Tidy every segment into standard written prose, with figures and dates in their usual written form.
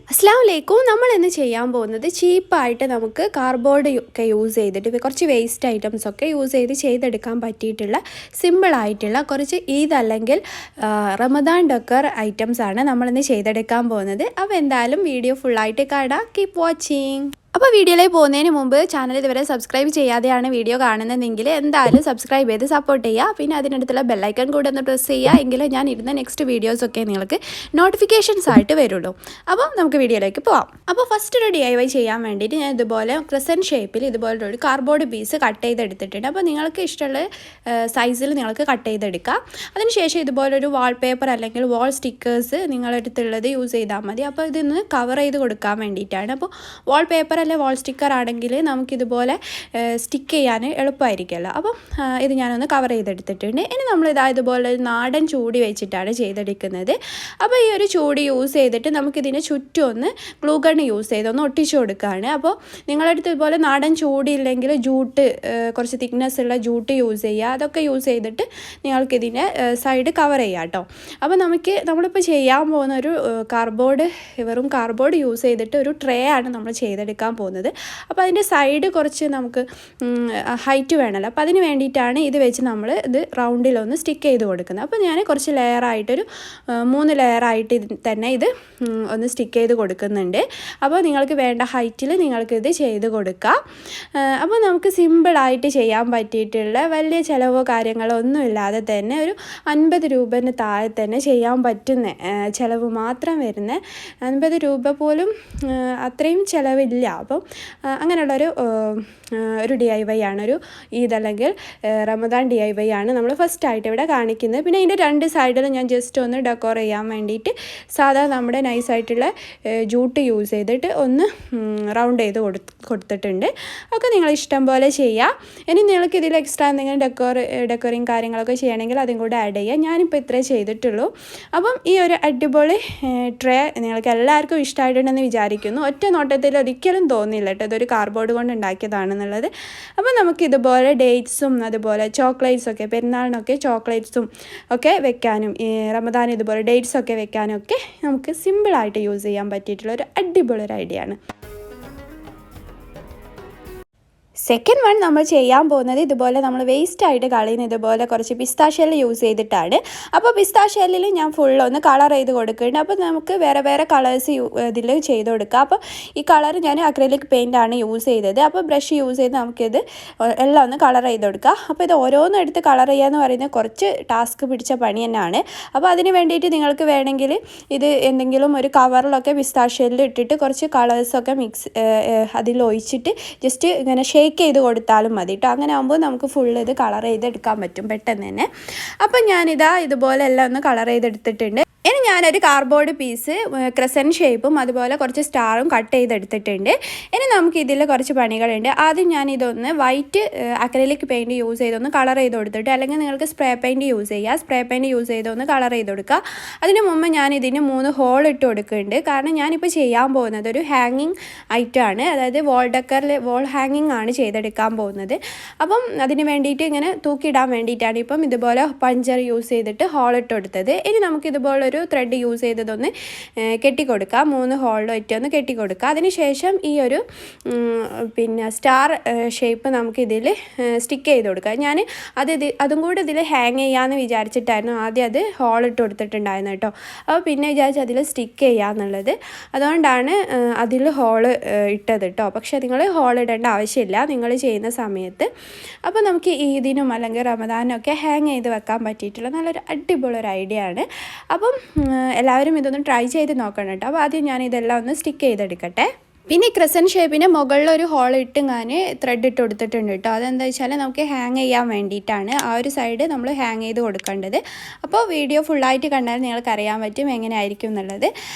അസ്സലാമലൈക്കും. നമ്മൾ ഇന്ന് ചെയ്യാൻ പോകുന്നത് ചീപ്പായിട്ട് നമുക്ക് കാർഡ്ബോർഡ് ഒക്കെ യൂസ് ചെയ്തിട്ട് കുറച്ച് വേസ്റ്റ് ഐറ്റംസ് ഒക്കെ യൂസ് ചെയ്തെടുക്കാൻ പറ്റിയിട്ടുള്ള സിമ്പിളായിട്ടുള്ള കുറച്ച് ഈദ് അല്ലെങ്കിൽ റമദാൻ ഡെക്കർ ഐറ്റംസ് ആണ് നമ്മളിന്ന് ചെയ്തെടുക്കാൻ പോകുന്നത്. അപ്പോൾ എന്തായാലും വീഡിയോ ഫുള്ളായിട്ട് കാണാം. Keep watching. അപ്പോൾ വീഡിയോയിലേക്ക് പോകുന്നതിന് മുമ്പ് ചാനൽ ഇതുവരെ സബ്സ്ക്രൈബ് ചെയ്യാതെയാണ് വീഡിയോ കാണുന്നതെങ്കിൽ എന്തായാലും സബ്സ്ക്രൈബ് ചെയ്ത് സപ്പോർട്ട് ചെയ്യുക. പിന്നെ അതിനടുത്തുള്ള ബെല്ലൈക്കൺ കൂടെ ഒന്ന് പ്രസ് ചെയ്യുക. എങ്കിൽ ഞാൻ ഇരുന്ന നെക്സ്റ്റ് വീഡിയോസൊക്കെ നിങ്ങൾക്ക് നോട്ടിഫിക്കേഷൻസ് ആയിട്ട് വരുള്ളൂ. അപ്പോൾ നമുക്ക് വീഡിയോയിലേക്ക് പോകാം. അപ്പോൾ ഫസ്റ്റ് ഒരു DIY ചെയ്യാൻ വേണ്ടിയിട്ട് ഞാൻ ഇതുപോലെ ക്രിസൻറ്റ് ഷേപ്പിൽ ഇതുപോലൊരു കാർഡ്ബോർഡ് പീസ് കട്ട് ചെയ്തെടുത്തിട്ടുണ്ട്. അപ്പോൾ നിങ്ങൾക്ക് ഇഷ്ടമുള്ള സൈസിൽ നിങ്ങൾക്ക് കട്ട് ചെയ്തെടുക്കാം. അതിനുശേഷം ഇതുപോലൊരു വാൾപേപ്പർ അല്ലെങ്കിൽ വാൾ സ്റ്റിക്കേഴ്സ് നിങ്ങളടുത്തുള്ളത് യൂസ് ചെയ്താൽ മതി. അപ്പോൾ ഇതൊന്ന് കവർ ചെയ്ത് കൊടുക്കാൻ വേണ്ടിയിട്ടാണ്. അപ്പോൾ വാൾപേപ്പർ അല്ലെ വാൾ സ്റ്റിക്കർ ആണെങ്കിൽ നമുക്കിതുപോലെ സ്റ്റിക്ക് ചെയ്യാൻ എളുപ്പമായിരിക്കുമല്ലോ. അപ്പം ഇത് ഞാനൊന്ന് കവർ ചെയ്തെടുത്തിട്ടുണ്ട്. ഇനി ഇതുപോലെ നാടൻ ചൂടി വെച്ചിട്ടാണ് ചെയ്തെടുക്കുന്നത്. അപ്പോൾ ഈ ഒരു ചൂടി യൂസ് ചെയ്തിട്ട് നമുക്കിതിന് ചുറ്റും ഒന്ന് ഗ്ലൂ ഗൺ യൂസ് ചെയ്തൊന്ന് ഒട്ടിച്ചു കൊടുക്കുകയാണ്. അപ്പോൾ നിങ്ങളടുത്ത് ഇതുപോലെ നാടൻ ചൂടി ഇല്ലെങ്കിൽ ജൂട്ട്, കുറച്ച് തിക്നെസ് ഉള്ള ജൂട്ട് യൂസ് ചെയ്യുക. അതൊക്കെ യൂസ് ചെയ്തിട്ട് നിങ്ങൾക്കിതിൻ്റെ സൈഡ് കവർ ചെയ്യാം കേട്ടോ. അപ്പോൾ നമ്മളിപ്പോൾ ചെയ്യാൻ പോകുന്ന ഒരു വെറും കാർഡ്ബോർഡ് യൂസ് ചെയ്തിട്ട് ഒരു ട്രേ ആണ് നമ്മൾ ചെയ്തെടുക്കാൻ പോകുന്നത്. അപ്പോൾ അതിൻ്റെ സൈഡ് കുറച്ച് നമുക്ക് ഹൈറ്റ് വേണമല്ലോ. അപ്പോൾ അതിന് വേണ്ടിയിട്ടാണ് ഇത് വെച്ച് നമ്മൾ ഇത് റൗണ്ടിലൊന്ന് സ്റ്റിക്ക് ചെയ്ത് കൊടുക്കുന്നത്. അപ്പോൾ ഞാൻ കുറച്ച് ലെയറായിട്ടൊരു 3 ലെയറായിട്ട് തന്നെ ഇത് ഒന്ന് സ്റ്റിക്ക് ചെയ്ത് കൊടുക്കുന്നുണ്ട്. അപ്പോൾ നിങ്ങൾക്ക് വേണ്ട ഹൈറ്റിൽ നിങ്ങൾക്കിത് ചെയ്ത് കൊടുക്കാം. അപ്പോൾ നമുക്ക് സിമ്പിളായിട്ട് ചെയ്യാൻ പറ്റിയിട്ടുള്ള വലിയ ചിലവോ കാര്യങ്ങളോ ഒന്നും ഇല്ലാതെ തന്നെ ഒരു 50 രൂപന് താഴെ തന്നെ ചെയ്യാൻ പറ്റുന്ന ചിലവ് മാത്രം വരുന്ന 50 രൂപ പോലും അത്രയും ചിലവില്ല. അപ്പം അങ്ങനെയുള്ളൊരു DIY ആണ്, ഒരു ഈദ് അല്ലെങ്കിൽ റമദാൻ DIY ആണ് നമ്മൾ ഫസ്റ്റായിട്ട് ഇവിടെ കാണിക്കുന്നത്. പിന്നെ ഇതിൻ്റെ 2 സൈഡിലും ഞാൻ ജസ്റ്റ് ഒന്ന് ഡെക്കോർ ചെയ്യാൻ വേണ്ടിയിട്ട് സാധാ നമ്മുടെ നൈസായിട്ടുള്ള ജൂട്ട് യൂസ് ചെയ്തിട്ട് ഒന്ന് റൗണ്ട് ചെയ്ത് കൊടുത്തിട്ടുണ്ട്. ഒക്കെ നിങ്ങൾ ഇഷ്ടം പോലെ ചെയ്യാം. ഇനി നിങ്ങൾക്ക് ഇതിൽ എക്സ്ട്രാ എന്തെങ്കിലും ഡെക്കോറിങ് കാര്യങ്ങളൊക്കെ ചെയ്യണമെങ്കിൽ അതും കൂടെ ആഡ് ചെയ്യാം. ഞാനിപ്പോൾ ഇത്രേ ചെയ്തിട്ടുള്ളൂ. അപ്പം ഈ ഒരു അടിപൊളി ട്രേ നിങ്ങൾക്ക് എല്ലാവർക്കും ഇഷ്ടമായിട്ടുണ്ടെന്ന് വിചാരിക്കുന്നു. ഒറ്റ നോട്ടത്തിൽ ഒരിക്കലും തോന്നില്ല കേട്ടോ ഇതൊരു കാർഡ്ബോർഡ് കൊണ്ട് ഉണ്ടാക്കിയതാണെന്നുള്ളത്. അപ്പോൾ നമുക്ക് ഇതുപോലെ ഡേറ്റ്സും അതുപോലെ ചോക്ലേറ്റ്സൊക്കെ പെരുന്നാളിനൊക്കെ ചോക്ലേറ്റ്സും ഒക്കെ വെക്കാനും റമദാൻ ഇതുപോലെ ഡേറ്റ്സൊക്കെ വെക്കാനും ഒക്കെ നമുക്ക് സിമ്പിളായിട്ട് യൂസ് ചെയ്യാൻ പറ്റിയിട്ടുള്ള ഒരു അടിപൊളി ഒരു ഐഡിയ ആണ്. സെക്കൻഡ് വൺ നമ്മൾ ചെയ്യാൻ പോകുന്നത് ഇതുപോലെ നമ്മൾ വേസ്റ്റായിട്ട് കളയുന്ന ഇതുപോലെ കുറച്ച് പിസ്താഷ്യൽ യൂസ് ചെയ്തിട്ടാണ്. അപ്പോൾ പിസ്താഷ്യലിൽ ഞാൻ ഫുള്ളൊന്ന് കളർ ചെയ്ത് കൊടുക്കുന്നുണ്ട്. അപ്പോൾ നമുക്ക് വേറെ വേറെ കളേഴ്സ് ഇതിൽ ചെയ്ത് കൊടുക്കാം. അപ്പോൾ ഈ കളർ ഞാൻ അക്രിലിക് പെയിൻ്റാണ് യൂസ് ചെയ്തത്. അപ്പോൾ ബ്രഷ് യൂസ് ചെയ്ത് നമുക്കിത് എല്ലാം ഒന്ന് കളർ ചെയ്ത് കൊടുക്കാം. അപ്പോൾ ഇത് ഓരോന്നും എടുത്ത് കളർ ചെയ്യുക എന്ന് പറയുന്നത് കുറച്ച് ടാസ്ക് പിടിച്ച പണി തന്നെയാണ്. അപ്പോൾ അതിന് വേണ്ടിയിട്ട് നിങ്ങൾക്ക് വേണമെങ്കിൽ ഇത് എന്തെങ്കിലും ഒരു കവറിലൊക്കെ പിസ്താഷ്യലിൽ ഇട്ടിട്ട് കുറച്ച് കളേഴ്സൊക്കെ അതിൽ ഒഴിച്ചിട്ട് ജസ്റ്റ് ഇങ്ങനെ ഷേക്ക് ചെയ്ത് കൊടുത്താലും മതി കേട്ടോ. അങ്ങനെ ആകുമ്പോൾ നമുക്ക് ഫുള്ള് ഇത് കളർ ചെയ്തെടുക്കാൻ പറ്റും പെട്ടെന്ന് തന്നെ. അപ്പം ഞാനിതാ ഇതുപോലെ എല്ലാം ഒന്ന് കളർ ചെയ്തെടുത്തിട്ടുണ്ട്. ഇനി ഞാനൊരു കാർഡ്ബോർഡ് പീസ് ക്രസൻറ്റ് ഷേപ്പും അതുപോലെ കുറച്ച് സ്റ്റാറും കട്ട് ചെയ്തെടുത്തിട്ടുണ്ട്. ഇനി നമുക്ക് ഇതിൽ കുറച്ച് പണികളുണ്ട്. ആദ്യം ഞാനിതൊന്ന് വൈറ്റ് അക്രിലിക് പെയിൻറ്റ് യൂസ് ചെയ്തൊന്ന് കളർ ചെയ്ത് കൊടുത്തിട്ട്, അല്ലെങ്കിൽ നിങ്ങൾക്ക് സ്പ്രേ പെയിൻറ്റ് യൂസ് ചെയ്യുക. സ്പ്രേ പെയിൻറ്റ് യൂസ് ചെയ്തൊന്ന് കളർ ചെയ്ത് കൊടുക്കുക. അതിന് മുമ്പ് ഞാനിതിന് 3 ഹോൾ ഇട്ട് കൊടുക്കുന്നുണ്ട്. കാരണം ഞാനിപ്പോൾ ചെയ്യാൻ പോകുന്നത് ഒരു ഹാങ്ങിങ് ഐറ്റം ആണ്, അതായത് വാൾ ഹാങ്ങിങ് ആണ് ചെയ്തെടുക്കാൻ പോകുന്നത്. അപ്പം അതിന് വേണ്ടിയിട്ട് ഇങ്ങനെ തൂക്കിയിടാൻ വേണ്ടിയിട്ടാണ് ഇപ്പം ഇതുപോലെ പഞ്ചർ യൂസ് ചെയ്തിട്ട് ഹോൾ ഇട്ട് കൊടുത്തത്. ഇനി നമുക്കിതുപോലെ ഒരു ത്രെഡ് യൂസ് ചെയ്തതൊന്ന് കെട്ടിക്കൊടുക്കുക. 3 ഹോളിൽ ഒറ്റൊന്ന് കെട്ടിക്കൊടുക്കുക. അതിനുശേഷം ഈ ഒരു സ്റ്റാർ ഷേപ്പ് നമുക്കിതിൽ സ്റ്റിക്ക് ചെയ്ത് കൊടുക്കുക. ഞാൻ അതും കൂടെ ഇതിൽ ഹാങ് ചെയ്യാമെന്ന് വിചാരിച്ചിട്ടായിരുന്നു ആദ്യം അത് ഹോൾ ഇട്ട് കൊടുത്തിട്ടുണ്ടായിരുന്നു കേട്ടോ. അപ്പോൾ പിന്നെ വിചാരിച്ച് അതിൽ സ്റ്റിക്ക് ചെയ്യാമെന്നുള്ളത്, അതുകൊണ്ടാണ് അതിൽ ഹോള് ഇട്ടത് കേട്ടോ. പക്ഷേ നിങ്ങൾ ഹോൾ ഇടേണ്ട ആവശ്യമില്ല നിങ്ങൾ ചെയ്യുന്ന സമയത്ത്. അപ്പോൾ നമുക്ക് ഈദിനും അല്ലെങ്കിൽ റമദാനൊക്കെ ഹാങ് ചെയ്ത് വെക്കാൻ പറ്റിയിട്ടുള്ള നല്ലൊരു അടിപൊളി ഒരു ഐഡിയ ആണ്. അപ്പം എല്ലാവരും ഇതൊന്ന് ട്രൈ ചെയ്ത് നോക്കണം കേട്ടോ. അപ്പോൾ ആദ്യം ഞാൻ ഇതെല്ലാം ഒന്ന് സ്റ്റിക്ക് ചെയ്തെടുക്കട്ടെ. പിന്നെ ക്രിസൻറ്റ് ഷേപ്പിന് മുകളിലൊരു ഹോൾ ഇട്ട് ഞാൻ ത്രെഡ് ഇട്ട് കൊടുത്തിട്ടുണ്ട് കേട്ടോ. അതെന്താ വെച്ചാൽ നമുക്ക് ഹാങ് ചെയ്യാൻ വേണ്ടിയിട്ടാണ് ആ ഒരു സൈഡ് നമ്മൾ ഹാങ് ചെയ്ത് കൊടുക്കേണ്ടത്. അപ്പോൾ വീഡിയോ ഫുള്ളായിട്ട് കണ്ടാൽ നിങ്ങൾക്ക് അറിയാൻ പറ്റും എങ്ങനെയായിരിക്കും എന്നുള്ളത്.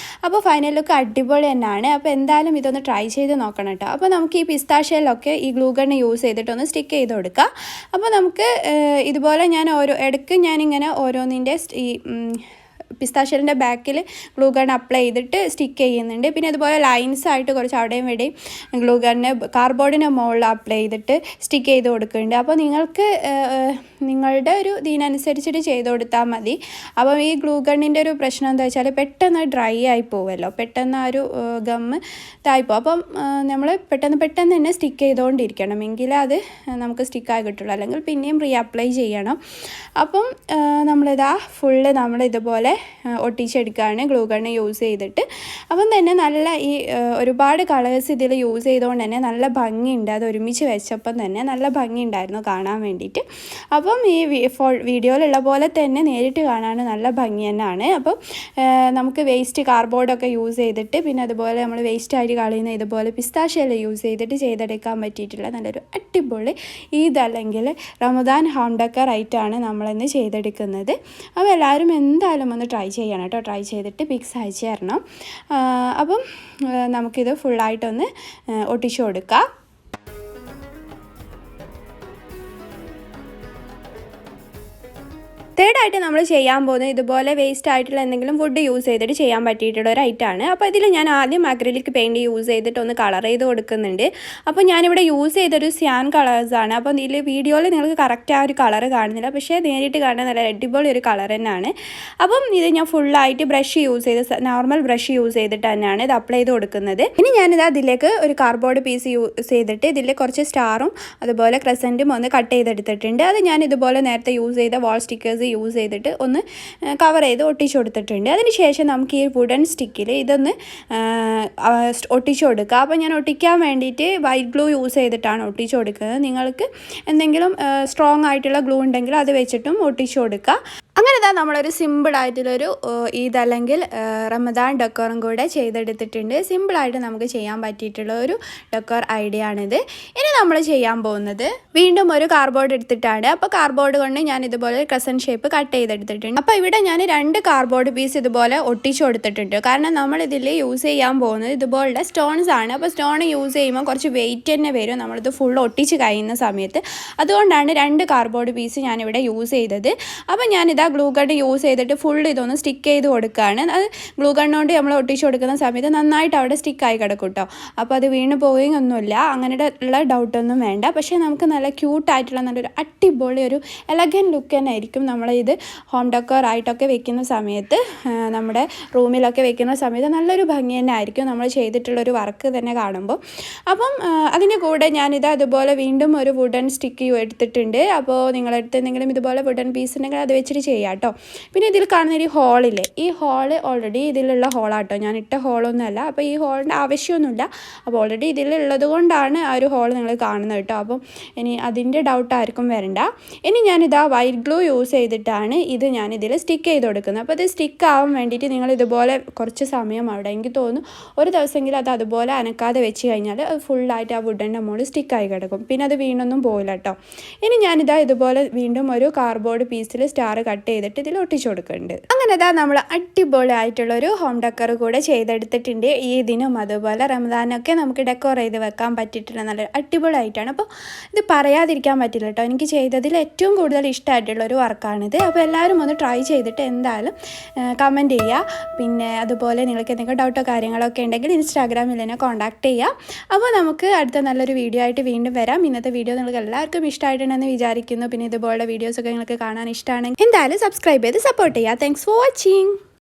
അപ്പോൾ ഫൈനൽ ലുക്ക് അടിപൊളി തന്നെയാണ്. അപ്പോൾ എന്തായാലും ഇതൊന്ന് ട്രൈ ചെയ്ത് നോക്കണം കേട്ടോ. അപ്പോൾ നമുക്ക് ഈ പിസ്താഷ്യയിലൊക്കെ ഈ ഗ്ലൂ ഗൺ യൂസ് ചെയ്തിട്ടൊന്ന് സ്റ്റിക്ക് ചെയ്ത് കൊടുക്കുക. അപ്പോൾ നമുക്ക് ഇതുപോലെ ഞാൻ ഇടയ്ക്ക് ഞാനിങ്ങനെ ഓരോന്നിൻ്റെ ഈ പിസ്താഷ്യലിൻ്റെ ബാക്കിൽ ഗ്ലൂ ഗൺ അപ്ലൈ ചെയ്തിട്ട് സ്റ്റിക്ക് ചെയ്യുന്നുണ്ട്. പിന്നെ അതുപോലെ ലൈൻസ് ആയിട്ട് കുറച്ച് അവിടെയും ഇവിടെയും ഗ്ലൂ ഗണ്ണ് കാർഡ്ബോർഡിൻ്റെ മുകളിൽ അപ്ലൈ ചെയ്തിട്ട് സ്റ്റിക്ക് ചെയ്ത് കൊടുക്കുന്നുണ്ട്. അപ്പോൾ നിങ്ങൾക്ക് നിങ്ങളുടെ ഒരു ഇതിനനുസരിച്ചിട്ട് ചെയ്ത് കൊടുത്താൽ മതി. അപ്പം ഈ ഗ്ലൂ ഗണ്ണിൻ്റെ ഒരു പ്രശ്നം എന്താ വെച്ചാൽ പെട്ടെന്ന് ഡ്രൈ ആയി പോവുമല്ലോ, പെട്ടെന്ന് ആ ഒരു ഗമ്മ് ഇതായിപ്പോൾ. അപ്പം നമ്മൾ പെട്ടെന്ന് തന്നെ സ്റ്റിക്ക് ചെയ്തുകൊണ്ടിരിക്കണം, എങ്കിലേ അത് നമുക്ക് സ്റ്റിക്കായി കിട്ടുള്ളൂ, അല്ലെങ്കിൽ പിന്നെയും അപ്ലൈ ചെയ്യണം. അപ്പം നമ്മളിതാ ഫുള്ള് നമ്മളിതുപോലെ ഒട്ടിച്ചെടുക്കുകയാണ് ഗ്ലൂ ഗണ്ണ് യൂസ് ചെയ്തിട്ട്. അപ്പം തന്നെ നല്ല ഈ ഒരുപാട് കളേഴ്സ് ഇതിൽ യൂസ് ചെയ്തുകൊണ്ട് തന്നെ നല്ല ഭംഗിയുണ്ട്. അത് ഒരുമിച്ച് വെച്ചപ്പം തന്നെ നല്ല ഭംഗിയുണ്ടായിരുന്നു കാണാൻ വേണ്ടിയിട്ട്. അപ്പം ഈ വീഡിയോയിലുള്ള പോലെ തന്നെ നേരിട്ട് കാണാൻ നല്ല ഭംഗി തന്നെയാണ്. അപ്പം നമുക്ക് വേസ്റ്റ് കാർഡ്ബോർഡൊക്കെ യൂസ് ചെയ്തിട്ട്, പിന്നെ അതുപോലെ നമ്മൾ വേസ്റ്റായിട്ട് കളയുന്ന ഇതുപോലെ പിസ്താഷ്യയെല്ലാം യൂസ് ചെയ്തിട്ട് ചെയ്തെടുക്കാൻ പറ്റിയിട്ടുള്ള നല്ലൊരു അടിപൊളി അല്ലെങ്കിൽ റമദാൻ ഹോം ഡെക്കർ ആയിട്ടാണ് നമ്മളിന്ന് ചെയ്തെടുക്കുന്നത്. അപ്പോൾ എല്ലാവരും എന്തായാലും ഒന്ന് ട്രൈ ചെയ്യണം കേട്ടോ. ട്രൈ ചെയ്തിട്ട് പിക്സ് അയച്ചു തരണം. അപ്പം നമുക്കിത് ഫുള്ളായിട്ടൊന്ന് ഒട്ടിച്ചു കൊടുക്കാം. തേർഡായിട്ട് നമ്മൾ ചെയ്യാൻ പോകുന്നത് ഇതുപോലെ വേസ്റ്റ് ആയിട്ടുള്ള എന്തെങ്കിലും വുഡ് യൂസ് ചെയ്തിട്ട് ചെയ്യാൻ പറ്റിയിട്ടുള്ള ഒരു ഐറ്റമാണ്. അപ്പോൾ ഇതിൽ ഞാൻ ആദ്യം അക്രിലിക് പെയിൻറ്റ് യൂസ് ചെയ്തിട്ട് ഒന്ന് കളർ ചെയ്ത് കൊടുക്കുന്നുണ്ട്. അപ്പോൾ ഞാനിവിടെ യൂസ് ചെയ്തൊരു സ്യാൻ കളേഴ്സാണ്. അപ്പോൾ ഇതിൽ വീഡിയോയിൽ നിങ്ങൾക്ക് കറക്റ്റ് ആ ഒരു കളർ കാണുന്നില്ല, പക്ഷേ നേരിട്ട് കാണാൻ നല്ല അടിപൊളി ഒരു കളർ തന്നെയാണ്. അപ്പം ഇത് ഞാൻ ഫുള്ളായിട്ട് ബ്രഷ് യൂസ് ചെയ്ത് നോർമൽ ബ്രഷ് യൂസ് ചെയ്തിട്ട് തന്നെയാണ് ഇത് അപ്ലൈ ചെയ്ത് കൊടുക്കുന്നത്. ഇനി ഞാനിത് അതിലേക്ക് ഒരു കാർഡ്ബോർഡ് പീസ് യൂസ് ചെയ്തിട്ട് ഇതിൽ കുറച്ച് സ്റ്റാറും അതുപോലെ ക്രസൻറ്റും ഒന്ന് കട്ട് ചെയ്തെടുത്തിട്ടുണ്ട്. അത് ഞാൻ ഇതുപോലെ നേരത്തെ യൂസ് ചെയ്ത വാൾ സ്റ്റിക്കേഴ്സ് യൂസ് ചെയ്തിട്ട് ഒന്ന് കവർ ചെയ്ത് ഒട്ടിച്ചു കൊടുത്തിട്ടുണ്ട്. അതിനുശേഷം നമുക്ക് ഈ വുഡൻ സ്റ്റിക്കിൽ ഇതൊന്ന് ഒട്ടിച്ചു കൊടുക്കുക. അപ്പോൾ ഞാൻ ഒട്ടിക്കാൻ വേണ്ടിയിട്ട് വൈറ്റ് ഗ്ലൂ യൂസ് ചെയ്തിട്ടാണ് ഒട്ടിച്ചു കൊടുക്കുന്നത്. നിങ്ങൾക്ക് എന്തെങ്കിലും സ്ട്രോങ് ആയിട്ടുള്ള ഗ്ലൂ ഉണ്ടെങ്കിൽ അത് വെച്ചിട്ടും ഒട്ടിച്ചു കൊടുക്കുക. അങ്ങനെ ഇതാ നമ്മളൊരു സിമ്പിളായിട്ടുള്ളൊരു അല്ലെങ്കിൽ റമദാൻ ഡെക്കോറും കൂടെ ചെയ്തെടുത്തിട്ടുണ്ട്. സിമ്പിളായിട്ട് നമുക്ക് ചെയ്യാൻ പറ്റിയിട്ടുള്ള ഒരു ഡെക്കോർ ഐഡിയ ആണിത്. ഇനി നമ്മൾ ചെയ്യാൻ പോകുന്നത് വീണ്ടും ഒരു കാർഡ്ബോർഡ് എടുത്തിട്ടാണ്. അപ്പോൾ കാർഡ്ബോർഡ് കൊണ്ട് ഞാൻ ഇതുപോലെ ക്രസൻറ്റ് ഷേപ്പ് കട്ട് ചെയ്തെടുത്തിട്ടുണ്ട്. അപ്പോൾ ഇവിടെ ഞാൻ 2 കാർഡ്ബോർഡ് പീസ് ഇതുപോലെ ഒട്ടിച്ചു കൊടുത്തിട്ടുണ്ട്. കാരണം നമ്മൾ ഇതിൽ യൂസ് ചെയ്യാൻ പോകുന്നത് ഇതുപോലുള്ള സ്റ്റോൺസ് ആണ്. അപ്പോൾ സ്റ്റോൺ യൂസ് ചെയ്യുമ്പോൾ കുറച്ച് വെയിറ്റ് തന്നെ വരും നമ്മളിത് ഫുൾ ഒട്ടിച്ച് കഴിയുന്ന സമയത്ത്. അതുകൊണ്ടാണ് 2 കാർഡ്ബോർഡ് പീസ് ഞാനിവിടെ യൂസ് ചെയ്തത്. അപ്പോൾ ഞാനിതാ ഗ്ലൂ ഗൺ യൂസ് ചെയ്തിട്ട് ഫുൾ ഇതൊന്ന് സ്റ്റിക്ക് ചെയ്ത് കൊടുക്കുകയാണ്. അത് ഗ്ലൂ ഗണ്ണുകൊണ്ട് നമ്മൾ ഒട്ടിച്ച് കൊടുക്കുന്ന സമയത്ത് നന്നായിട്ട് അവിടെ സ്റ്റിക്കായി കിടക്കും കേട്ടോ. അപ്പോൾ അത് വീണ് പോവുകയൊന്നുമില്ല, അങ്ങനെ ഉള്ള ഡൗട്ടൊന്നും വേണ്ട. പക്ഷേ നമുക്ക് നല്ല ക്യൂട്ടായിട്ടുള്ള നല്ലൊരു അടിപൊളി ഒരു എലഗൻ ലുക്ക് തന്നെ ആയിരിക്കും നമ്മളിത് ഹോം ഡെക്കോർ ആയിട്ടൊക്കെ വെക്കുന്ന സമയത്ത്, നമ്മുടെ റൂമിലൊക്കെ വെക്കുന്ന സമയത്ത് നല്ലൊരു ഭംഗി തന്നെ ആയിരിക്കും നമ്മൾ ചെയ്തിട്ടുള്ളൊരു വർക്ക് തന്നെ കാണുമ്പോൾ. അപ്പം അതിൻ്റെ കൂടെ ഞാനിത് അതുപോലെ വീണ്ടും ഒരു വുഡൻ സ്റ്റിക്ക് എടുത്തിട്ടുണ്ട്. അപ്പോൾ നിങ്ങളടുത്ത് എന്തെങ്കിലും ഇതുപോലെ വുഡൻ പീസ് ഉണ്ടെങ്കിൽ അത് വെച്ചിട്ട് ചെയ്യാം കേട്ടോ. പിന്നെ ഇതിൽ കാണുന്ന ഒരു ഹോളില്ലേ, ഈ ഹോള് ഓൾറെഡി ഇതിലുള്ള ഹോളാട്ടോ, ഞാൻ ഇട്ട ഹോളൊന്നുമല്ല. അപ്പോൾ ഈ ഹോളിൻ്റെ ആവശ്യമൊന്നുമില്ല. അപ്പോൾ ഓൾറെഡി ഇതിലുള്ളത് കൊണ്ടാണ് ആ ഒരു ഹോൾ നിങ്ങൾ കാണുന്നത് കേട്ടോ. അപ്പം ഇനി അതിൻ്റെ ഡൗട്ടായിരിക്കും വരണ്ട. ഇനി ഞാനിതാ വൈറ്റ് ഗ്ലൂ യൂസ് ചെയ്തിട്ടാണ് ഇത് ഞാനിതിൽ സ്റ്റിക്ക് ചെയ്ത് കൊടുക്കുന്നത്. അപ്പോൾ ഇത് സ്റ്റിക്ക് ആവാൻ വേണ്ടിയിട്ട് നിങ്ങൾ ഇതുപോലെ കുറച്ച് സമയം അവിടെ, എനിക്ക് തോന്നുന്നു ഒരു ദിവസമെങ്കിലും അത് അതുപോലെ അനക്കാതെ വെച്ച് കഴിഞ്ഞാൽ അത് ഫുള്ളായിട്ട് ആ വുഡൻ്റെ മുകളിൽ സ്റ്റിക്കായി കിടക്കും. പിന്നെ അത് വീണൊന്നും പോയില്ല കേട്ടോ. ഇനി ഞാനിതാ ഇതുപോലെ വീണ്ടും ഒരു കാർഡ്ബോർഡ് പീസിൽ സ്റ്റാർ കട്ട് ചെയ്തിട്ട് ഇതിൽ ഒട്ടിച്ചു കൊടുക്കുന്നുണ്ട്. അങ്ങനെ ഇതാ നമ്മൾ അടിപൊളിയായിട്ടുള്ളൊരു ഹോം ഡെക്കർ കൂടെ ചെയ്തെടുത്തിട്ടുണ്ട്. ഈ ഇതിനും അതുപോലെ റമദാനൊക്കെ നമുക്ക് ഡെക്കോർ ചെയ്ത് വെക്കാൻ പറ്റിയിട്ടുള്ള നല്ലൊരു അടിപൊളിയായിട്ടാണ്. അപ്പോൾ ഇത് പറയാതിരിക്കാൻ പറ്റില്ല കേട്ടോ, എനിക്ക് ചെയ്തതിൽ ഏറ്റവും കൂടുതൽ ഇഷ്ടമായിട്ടുള്ളൊരു വർക്കാണിത്. അപ്പോൾ എല്ലാവരും ഒന്ന് ട്രൈ ചെയ്തിട്ട് എന്തായാലും കമൻറ്റ് ചെയ്യുക. പിന്നെ അതുപോലെ നിങ്ങൾക്ക് എന്തെങ്കിലും ഡൗട്ടോ കാര്യങ്ങളൊക്കെ ഉണ്ടെങ്കിൽ ഇൻസ്റ്റാഗ്രാമിൽ എന്നെ കോൺടാക്ട് ചെയ്യുക. അപ്പോൾ നമുക്ക് അടുത്ത നല്ലൊരു വീഡിയോ ആയിട്ട് വീണ്ടും വരാം. ഇന്നത്തെ വീഡിയോ നിങ്ങൾക്ക് എല്ലാവർക്കും ഇഷ്ടമായിട്ടുണ്ടെന്ന് വിചാരിക്കുന്നു. പിന്നെ ഇതുപോലുള്ള വീഡിയോസൊക്കെ നിങ്ങൾക്ക് കാണാൻ ഇഷ്ടമാണെങ്കിൽ എന്തായാലും സബ്സ്ക്രൈബ് ചെയ്ത് സപ്പോർട്ട് ചെയ്യുക. Thanks for watching.